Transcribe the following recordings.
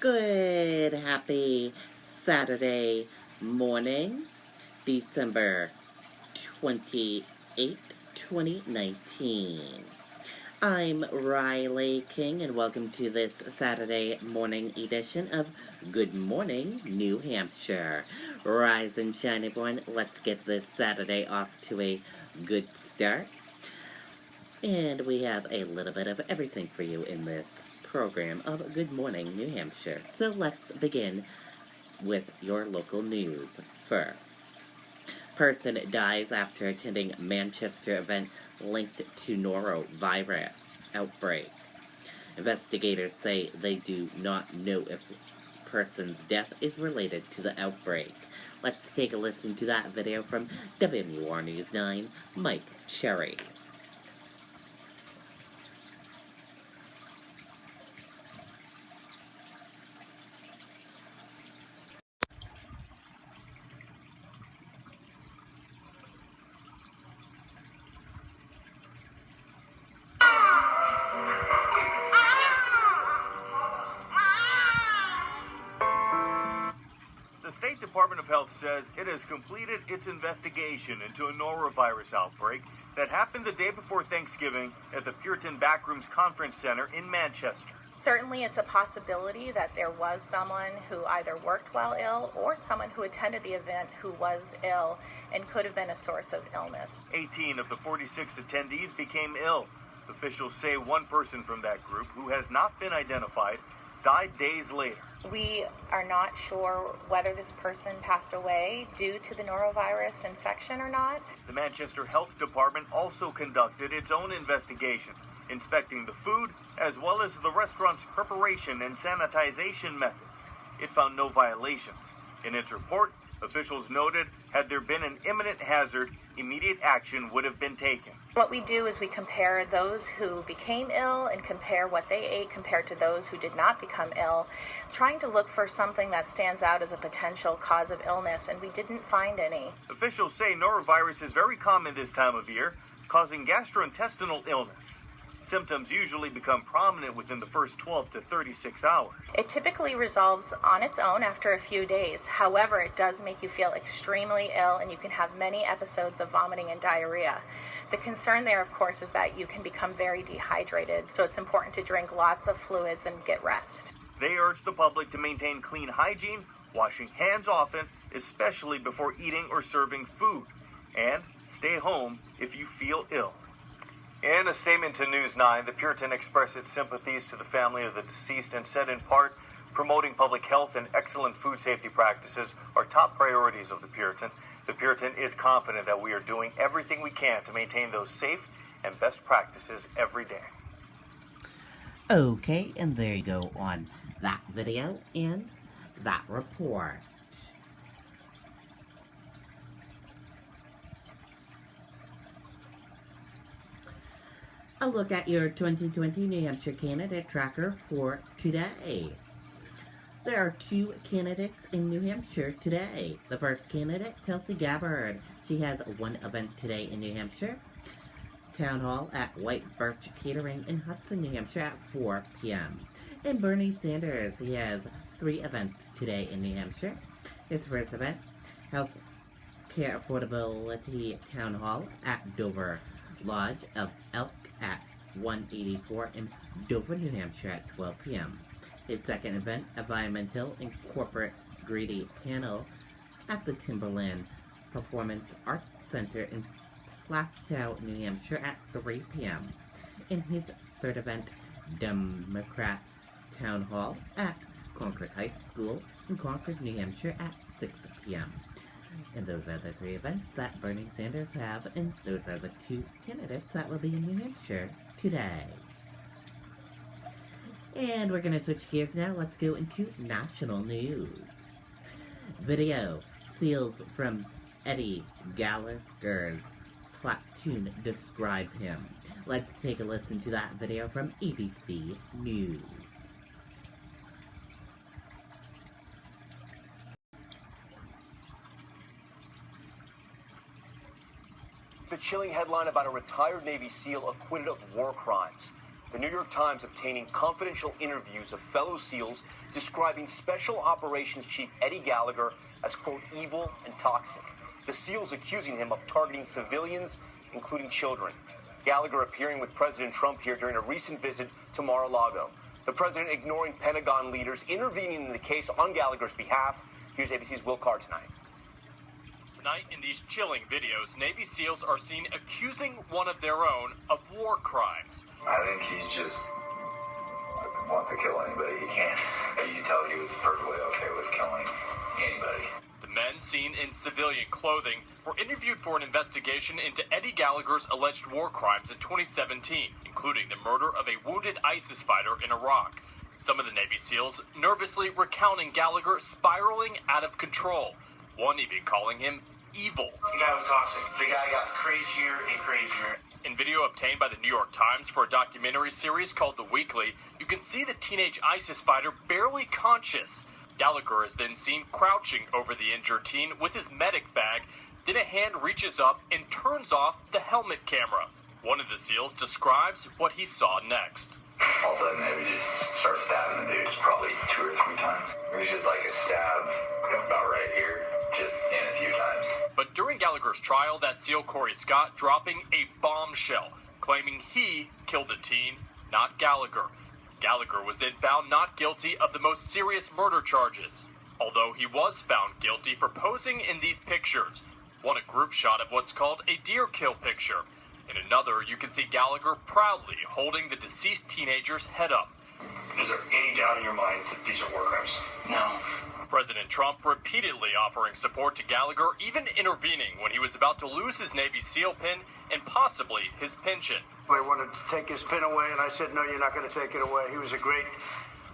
Good, happy Saturday morning, December 28th, 2019. I'm Riley King, and welcome to this Saturday morning edition of Good Morning, New Hampshire. Rise and shine, everyone. Let's get this Saturday off to a good start. And we have a little bit of everything for you in this program of Good Morning, New Hampshire. So let's begin with your local news first. Person dies after attending Manchester event linked to norovirus outbreak. Investigators say they do not know if the person's death is related to the outbreak. Let's take a listen to that video from WMUR News 9, Mike Cherry. The State Department of Health says it has completed its investigation into a norovirus outbreak that happened the day before Thanksgiving at the Puritan Backrooms Conference Center in Manchester. Certainly, it's a possibility that there was someone who either worked while ill or someone who attended the event who was ill and could have been a source of illness. 18 of the 46 attendees became ill. Officials say one person from that group, who has not been identified, died days later. We are not sure whether this person passed away due to the norovirus infection or not. The Manchester Health Department also conducted its own investigation, inspecting the food as well as the restaurant's preparation and sanitization methods. It found no violations. In its report, officials noted had there been an imminent hazard, immediate action would have been taken. What we do is we compare those who became ill and compare what they ate compared to those who did not become ill, trying to look for something that stands out as a potential cause of illness, and we didn't find any. Officials say norovirus is very common this time of year, causing gastrointestinal illness. Symptoms usually become prominent within the first 12 to 36 hours. It typically resolves on its own after a few days. However, it does make you feel extremely ill, and you can have many episodes of vomiting and diarrhea. The concern there, of course, is that you can become very dehydrated, so it's important to drink lots of fluids and get rest. They urge the public to maintain clean hygiene, washing hands often, especially before eating or serving food, and stay home if you feel ill. In a statement to News 9, the Puritan expressed its sympathies to the family of the deceased and said in part, promoting public health and excellent food safety practices are top priorities of the Puritan. The Puritan is confident that we are doing everything we can to maintain those safe and best practices every day. Okay, and there you go on that video and that report. A look at your 2020 New Hampshire candidate tracker for today. There are two candidates in New Hampshire today. The first candidate, Kelsey Gabbard. She has one event today in New Hampshire. Town Hall at White Birch Catering in Hudson, New Hampshire at 4 p.m. And Bernie Sanders, he has 3 events today in New Hampshire. His first event, Health Care Affordability Town Hall at Dover Lodge of Elk at 184 in Dover, New Hampshire at 12 p.m. His second event, Environmental and Corporate Greedy Panel at the Timberland Performance Arts Center in Plastow, New Hampshire at 3 p.m. And his third event, Democrat Town Hall at Concord High School in Concord, New Hampshire at 6 p.m. And those are the 3 events that Bernie Sanders have, and those are the 2 candidates that will be in New Hampshire today. And we're going to switch gears now. Let's go into national news. Video. Seals from Eddie Gallagher's platoon describe him. Let's take a listen to that video from ABC News. The chilling headline about a retired Navy SEAL acquitted of war crimes. The New York Times obtaining confidential interviews of fellow SEALs describing Special Operations Chief Eddie Gallagher as, quote, evil and toxic. The SEALs accusing him of targeting civilians, including children. Gallagher appearing with President Trump here during a recent visit to Mar-a-Lago. The president ignoring Pentagon leaders intervening in the case on Gallagher's behalf. Here's ABC's Will Carr tonight. Tonight, in these chilling videos, Navy SEALs are seen accusing one of their own of war crimes. I think he just wants to kill anybody he can. You can tell he was perfectly okay with killing anybody. The men seen in civilian clothing were interviewed for an investigation into Eddie Gallagher's alleged war crimes in 2017, including the murder of a wounded ISIS fighter in Iraq. Some of the Navy SEALs nervously recounting Gallagher spiraling out of control, one even calling him evil. The guy was toxic. The guy got crazier and crazier. In video obtained by the New York Times for a documentary series called The Weekly, you can see the teenage ISIS fighter barely conscious. Gallagher is then seen crouching over the injured teen with his medic bag. Then a hand reaches up and turns off the helmet camera. One of the SEALs describes what he saw next. All of a sudden, they would just start stabbing the dudes probably 2 or 3 times. It was just like a stab about right here, just in a few times. But during Gallagher's trial, that SEAL Corey Scott dropping a bombshell, claiming he killed the teen, not Gallagher. Gallagher was then found not guilty of the most serious murder charges, although he was found guilty for posing in these pictures. One a group shot of what's called a deer kill picture. In another, you can see Gallagher proudly holding the deceased teenager's head up. Is there any doubt in your mind that these are war crimes? No. President Trump repeatedly offering support to Gallagher, even intervening when he was about to lose his Navy SEAL pin and possibly his pension. They wanted to take his pin away, and I said, no, you're not going to take it away. He was a great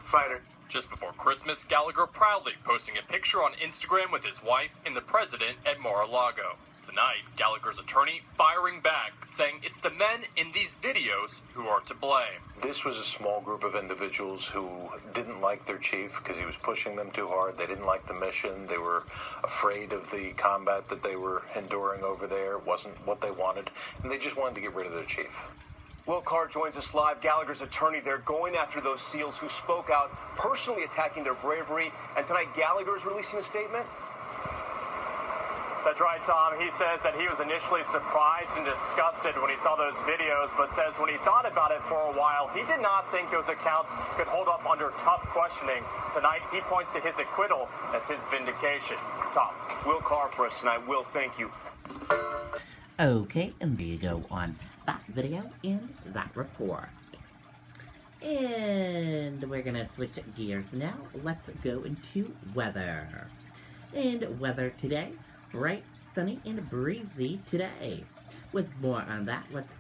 fighter. Just before Christmas, Gallagher proudly posting a picture on Instagram with his wife and the president at Mar-a-Lago. Tonight, Gallagher's attorney firing back, saying it's the men in these videos who are to blame. This was a small group of individuals who didn't like their chief because he was pushing them too hard. They didn't like the mission. They were afraid of the combat that they were enduring over there. It wasn't what they wanted, and they just wanted to get rid of their chief. Will Carr joins us live. Gallagher's attorney there going after those SEALs who spoke out, personally attacking their bravery. And tonight, Gallagher is releasing a statement. That's right, Tom. He says that he was initially surprised and disgusted when he saw those videos, but says when he thought about it for a while, he did not think those accounts could hold up under tough questioning. Tonight, he points to his acquittal as his vindication. Tom. Will Carr for us tonight. Will, thank you. Okay, and there you go on that video and that report. And we're gonna switch gears now. Let's go into weather. And weather today, bright, sunny, and breezy today. With more on that, let's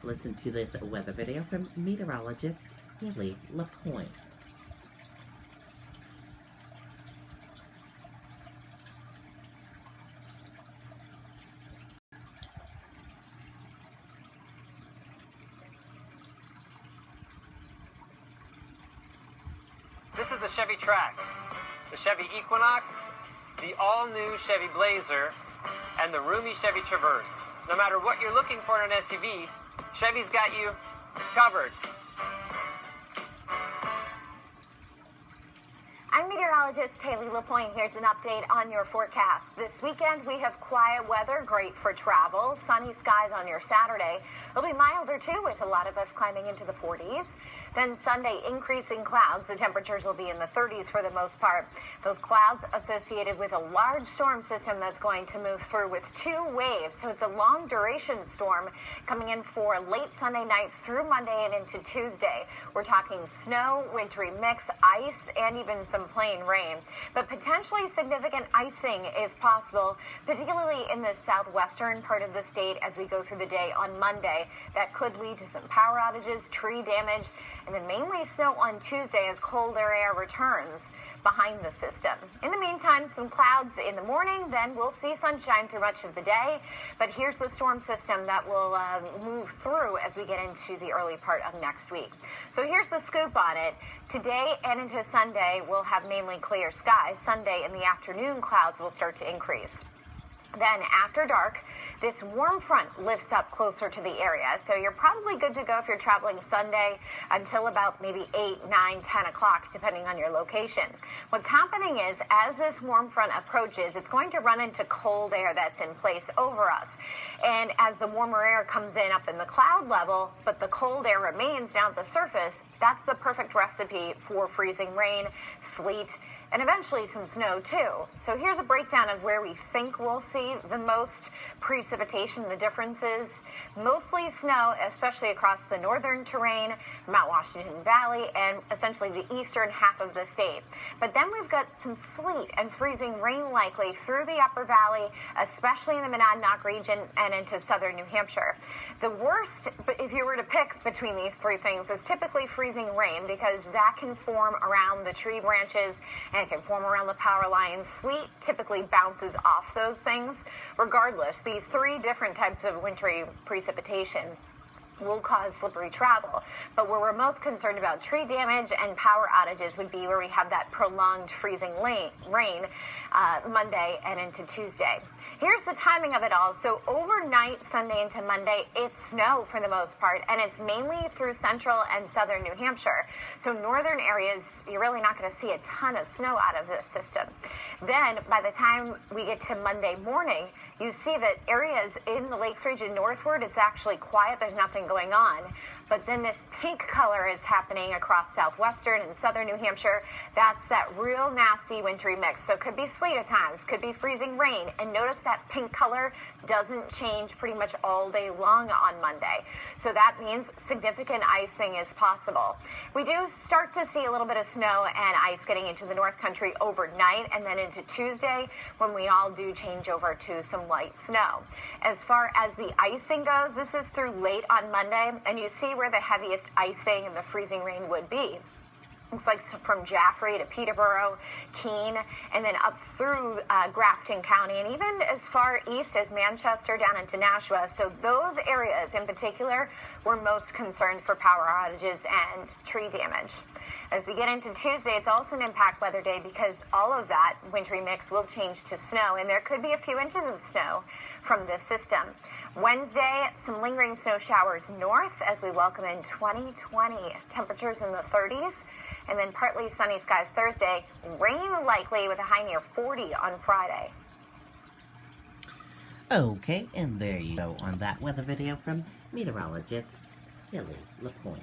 listen to this weather video from meteorologist Haley LaPointe. This is the Chevy Trax, the Chevy Equinox, the all-new Chevy Blazer, and the roomy Chevy Traverse. No matter what you're looking for in an SUV, Chevy's got you covered. I'm meteorologist Haley LaPointe. Here's an update on your forecast. This weekend, we have quiet weather, great for travel. Sunny skies on your Saturday. It'll be milder, too, with a lot of us climbing into the 40s. Then Sunday, increasing clouds. The temperatures will be in the 30s for the most part. Those clouds associated with a large storm system that's going to move through with 2 waves. So it's a long-duration storm coming in for late Sunday night through Monday and into Tuesday. We're talking snow, wintry mix, ice, and even some plain rain. But potentially significant icing is possible, particularly in the southwestern part of the state as we go through the day on Monday. That could lead to some power outages, tree damage, and then mainly snow on Tuesday as colder air returns behind the system. In the meantime, some clouds in the morning, then we'll see sunshine through much of the day. But here's the storm system that will move through as we get into the early part of next week. So here's the scoop on it. Today and into Sunday, we'll have mainly clear skies. Sunday in the afternoon, clouds will start to increase. Then after dark, this warm front lifts up closer to the area. So you're probably good to go if you're traveling Sunday until about maybe 8, 9, 10 o'clock, depending on your location. What's happening is, as this warm front approaches, it's going to run into cold air that's in place over us. And as the warmer air comes in up in the cloud level, but the cold air remains down at the surface, that's the perfect recipe for freezing rain, sleet, and eventually some snow too. So here's a breakdown of where we think we'll see the most precipitation. The differences: mostly snow, especially across the northern terrain, Mount Washington Valley, and essentially the eastern half of the state. But then we've got some sleet and freezing rain likely through the upper valley, especially in the Monadnock region and into southern New Hampshire. The worst, if you were to pick between these three things, is typically freezing rain, because that can form around the tree branches and it can form around the power lines. Sleet typically bounces off those things. Regardless, these three different types of wintry precipitation will cause slippery travel. But where we're most concerned about tree damage and power outages would be where we have that prolonged freezing rain Monday and into Tuesday. Here's the timing of it all. So overnight, Sunday into Monday, it's snow for the most part, and it's mainly through central and southern New Hampshire. So northern areas, you're really not going to see a ton of snow out of this system. Then by the time we get to Monday morning, you see that areas in the Lakes region northward, it's actually quiet. There's nothing going on. But then this pink color is happening across southwestern and southern New Hampshire. That's that real nasty wintry mix. So it could be sleet at times, could be freezing rain. And notice that pink color doesn't change pretty much all day long on Monday. So that means significant icing is possible. We do start to see a little bit of snow and ice getting into the North Country overnight, and then into Tuesday when we all do change over to some light snow. As far as the icing goes, this is through late on Monday, and you see where the heaviest icing and the freezing rain would be. Looks like from Jaffrey to Peterborough, Keene, and then up through Grafton County, and even as far east as Manchester down into Nashua. So those areas in particular were most concerned for power outages and tree damage. As we get into Tuesday, it's also an impact weather day, because all of that wintry mix will change to snow, and there could be a few inches of snow from this system. Wednesday, some lingering snow showers north as we welcome in 2020. Temperatures in the 30s, and then partly sunny skies Thursday. Rain likely with a high near 40 on Friday. Okay, and there you go on that weather video from meteorologist Haley LaPointe.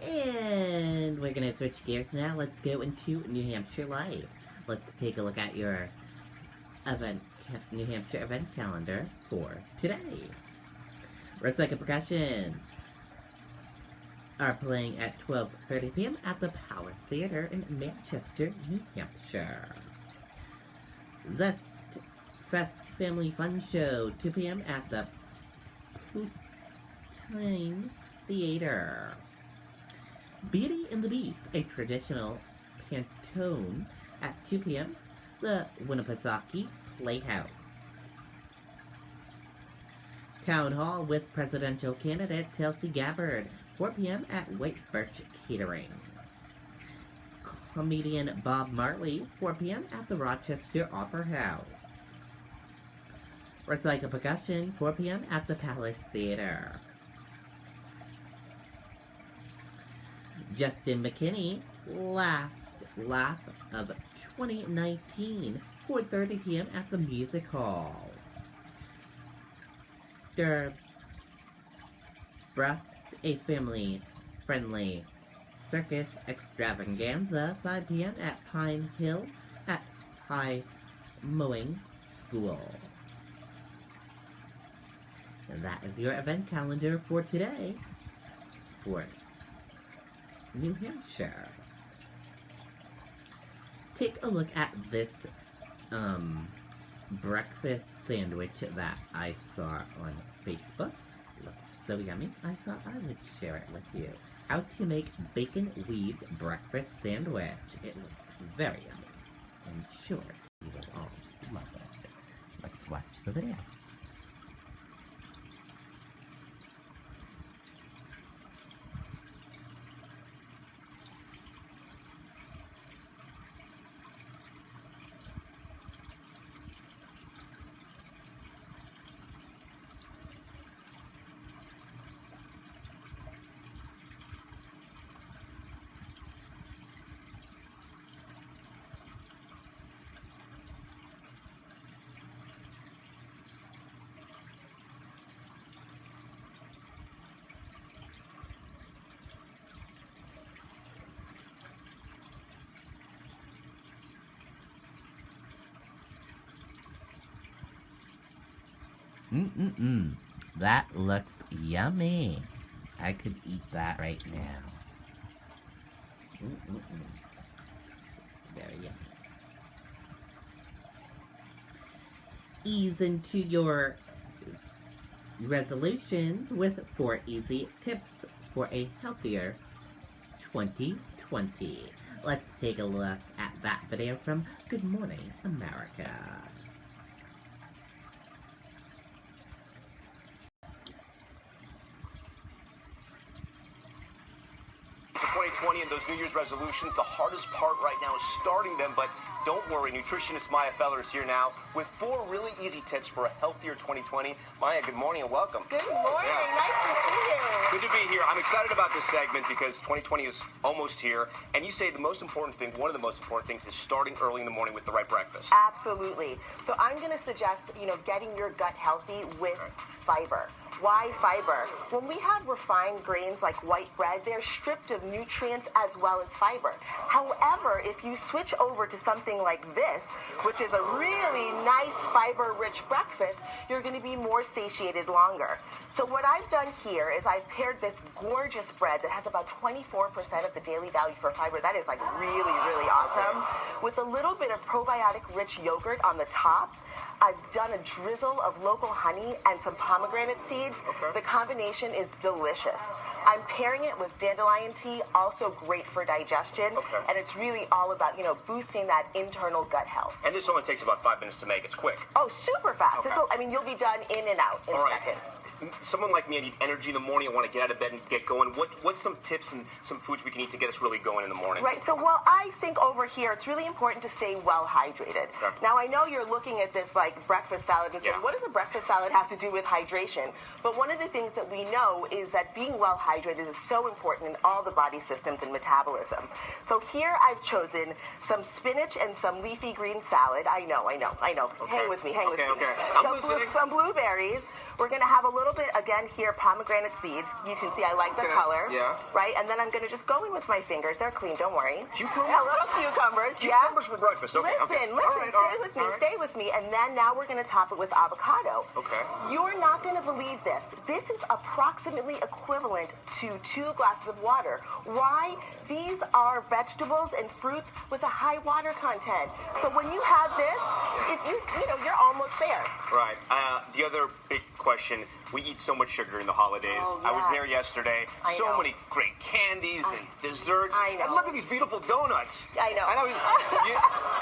And we're going to switch gears now. Let's go into New Hampshire Live. Let's take a look at your New Hampshire event calendar for today. Recycle Percussion are playing at 12:30 p.m. at the Power Theater in Manchester, New Hampshire. Zest Fest Family Fun Show, 2 p.m. at the Poutine Theater. Beauty and the Beast, a traditional pantone at 2 p.m. the Winnipesaukee Playhouse. Town Hall with presidential candidate Tulsi Gabbard, 4 p.m. at White Birch Catering. Comedian Bob Marley, 4 p.m. at the Rochester Opera House. Recycle Percussion, 4 p.m. at the Palace Theater. Justin McKinney, last laugh of 2019, 4:30 p.m. at the Music Hall. Stir Breast, a family-friendly circus extravaganza, 5 p.m. at Pine Hill at High Mowing School. And that is your event calendar for today for New Hampshire. Take a look at this breakfast sandwich that I saw on Facebook. It looks so yummy, I thought I would share it with you. How to make bacon weaved breakfast sandwich. It looks very yummy. I'm sure you will all love it. Let's watch the video. That looks yummy. I could eat that right now. It's very yummy. Ease into your resolutions with 4 easy tips for a healthier 2020. Let's take a look at that video from Good Morning America. To 2020 and those New Year's resolutions, the hardest part right now is starting them, but don't worry, nutritionist Maya Feller is here now with 4 really easy tips for a healthier 2020. Maya, good morning and welcome. Good morning, nice to see you. Good to be here. I'm excited about this segment because 2020 is almost here, and you say the most important thing, one of the most important things is starting early in the morning with the right breakfast. Absolutely. So I'm going to suggest, getting your gut healthy with fiber. Why fiber? When we have refined grains like white bread, they're stripped of nutrients as well as fiber. However, if you switch over to something like this, which is a really nice fiber-rich breakfast, you're going to be more satiated longer. So what I've done here is I've paired this gorgeous bread that has about 24% of the daily value for fiber. That is like really, really awesome. With a little bit of probiotic-rich yogurt on the top. I've done a drizzle of local honey and some pomegranate seeds. The combination is delicious. I'm pairing it with dandelion tea, also great for digestion. And it's really all about, boosting that internal gut health. And this only takes about 5 minutes to make. It's quick. Oh, super fast. You'll be done in and out in a second. Someone like me, I need energy in the morning. I want to get out of bed and get going. What's some tips and some foods we can eat to get us really going in the morning? Right. So, I think over here it's really important to stay well hydrated. Now, I know you're looking at this like breakfast salad and saying, what does a breakfast salad have to do with hydration? But one of the things that we know is that being well hydrated is so important in all the body systems and metabolism. So here I've chosen some spinach and some leafy green salad. I know. Hang with me. I'm listening. Some blueberries. We're going to have a little bit, again, here, pomegranate seeds. You can see I like the color. Yeah. Right? And then I'm going to just go in with my fingers. They're clean, don't worry. Cucumbers? Yeah, little cucumbers. Cucumbers for breakfast. Listen, stay with me. And then now we're going to top it with avocado. You're not going to believe this. This is approximately equivalent to 2 glasses of water. Why? These are vegetables and fruits with a high water content. So when you have this, you're almost there. Right. The other big question, we eat so much sugar in the holidays. I was there yesterday. So many great candies and desserts. I know. And look at these beautiful donuts. I know.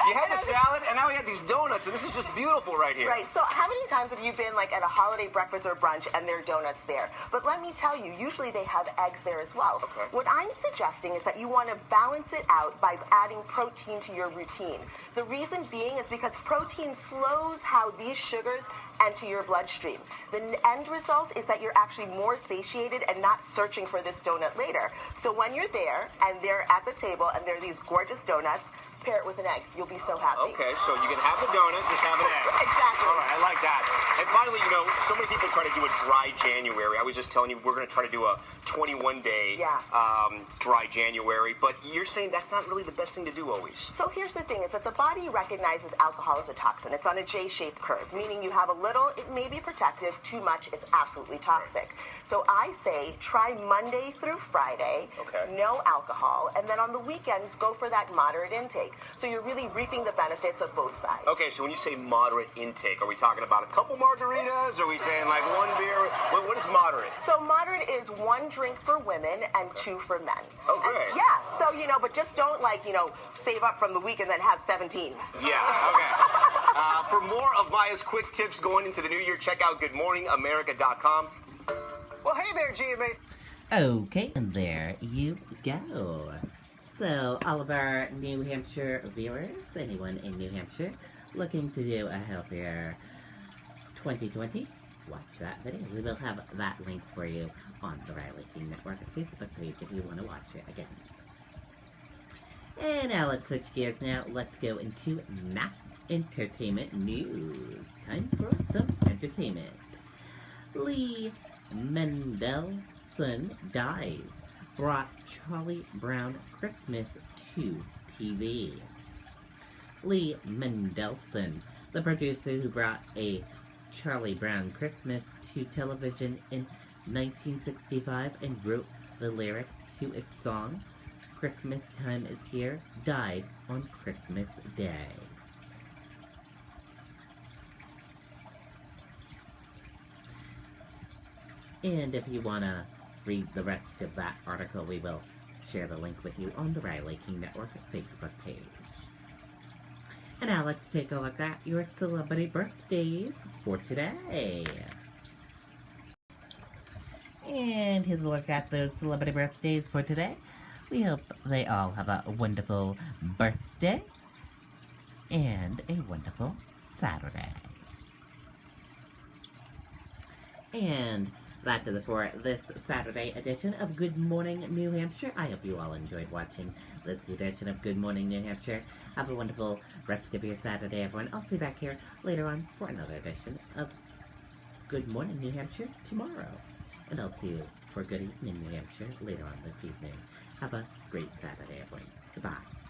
You had the salad, and now we had these donuts, and this is just beautiful right here. Right. So how many times have you been like at a holiday breakfast or brunch and there are donuts there? But let me tell you, usually they have eggs there as well. What I'm suggesting is that you want to balance it out by adding protein to your routine. The reason being is because protein slows how these sugars enter your bloodstream. The end result is that you're actually more satiated and not searching for this donut later. So when you're there and they're at the table and there are these gorgeous donuts, pair it with an egg. You'll be so happy. Okay, so you can have the donut, just have an egg. Exactly. All right, I like that. And finally, so many people try to do a dry January. I was just telling you, we're going to try to do a 21-day dry January, but you're saying that's not really the best thing to do always. So here's the thing, is that the body recognizes alcohol as a toxin. It's on a J-shaped curve, meaning you have a little, it may be protective, too much, it's absolutely toxic. So I say try Monday through Friday, no alcohol, and then on the weekends, go for that moderate intake. So you're really reaping the benefits of both sides. Okay, so when you say moderate intake, are we talking about a couple margaritas? Are we saying like one beer? What is moderate? So moderate is 1 drink for women and 2 for men. Oh, great. So, but just don't save up from the week and then have 17. Yeah, okay. For more of Maya's quick tips going into the new year, check out goodmorningamerica.com. Well, hey there, GMA. Okay, and there you go. So, all of our New Hampshire viewers, anyone in New Hampshire looking to do a healthier 2020, watch that video. We will have that link for you on the Riley King Network Facebook page if you want to watch it again. And now let's switch gears now. Let's go into entertainment news. Time for some entertainment. Lee Mendelsohn dies. Brought Charlie Brown Christmas to TV. Lee Mendelsohn, the producer who brought a Charlie Brown Christmas to television in 1965 and wrote the lyrics to its song, Christmas Time is Here, died on Christmas Day. And if you want to read the rest of that article, we will share the link with you on the Riley King Network Facebook page. And now let's take a look at your celebrity birthdays for today. And here's a look at those celebrity birthdays for today. We hope they all have a wonderful birthday and a wonderful Saturday. And that's it for this Saturday edition of Good Morning New Hampshire. I hope you all enjoyed watching this edition of Good Morning New Hampshire. Have a wonderful rest of your Saturday, everyone. I'll see you back here later on for another edition of Good Morning New Hampshire tomorrow. And I'll see you for Good Evening New Hampshire later on this evening. Have a great Saturday, everyone. Goodbye.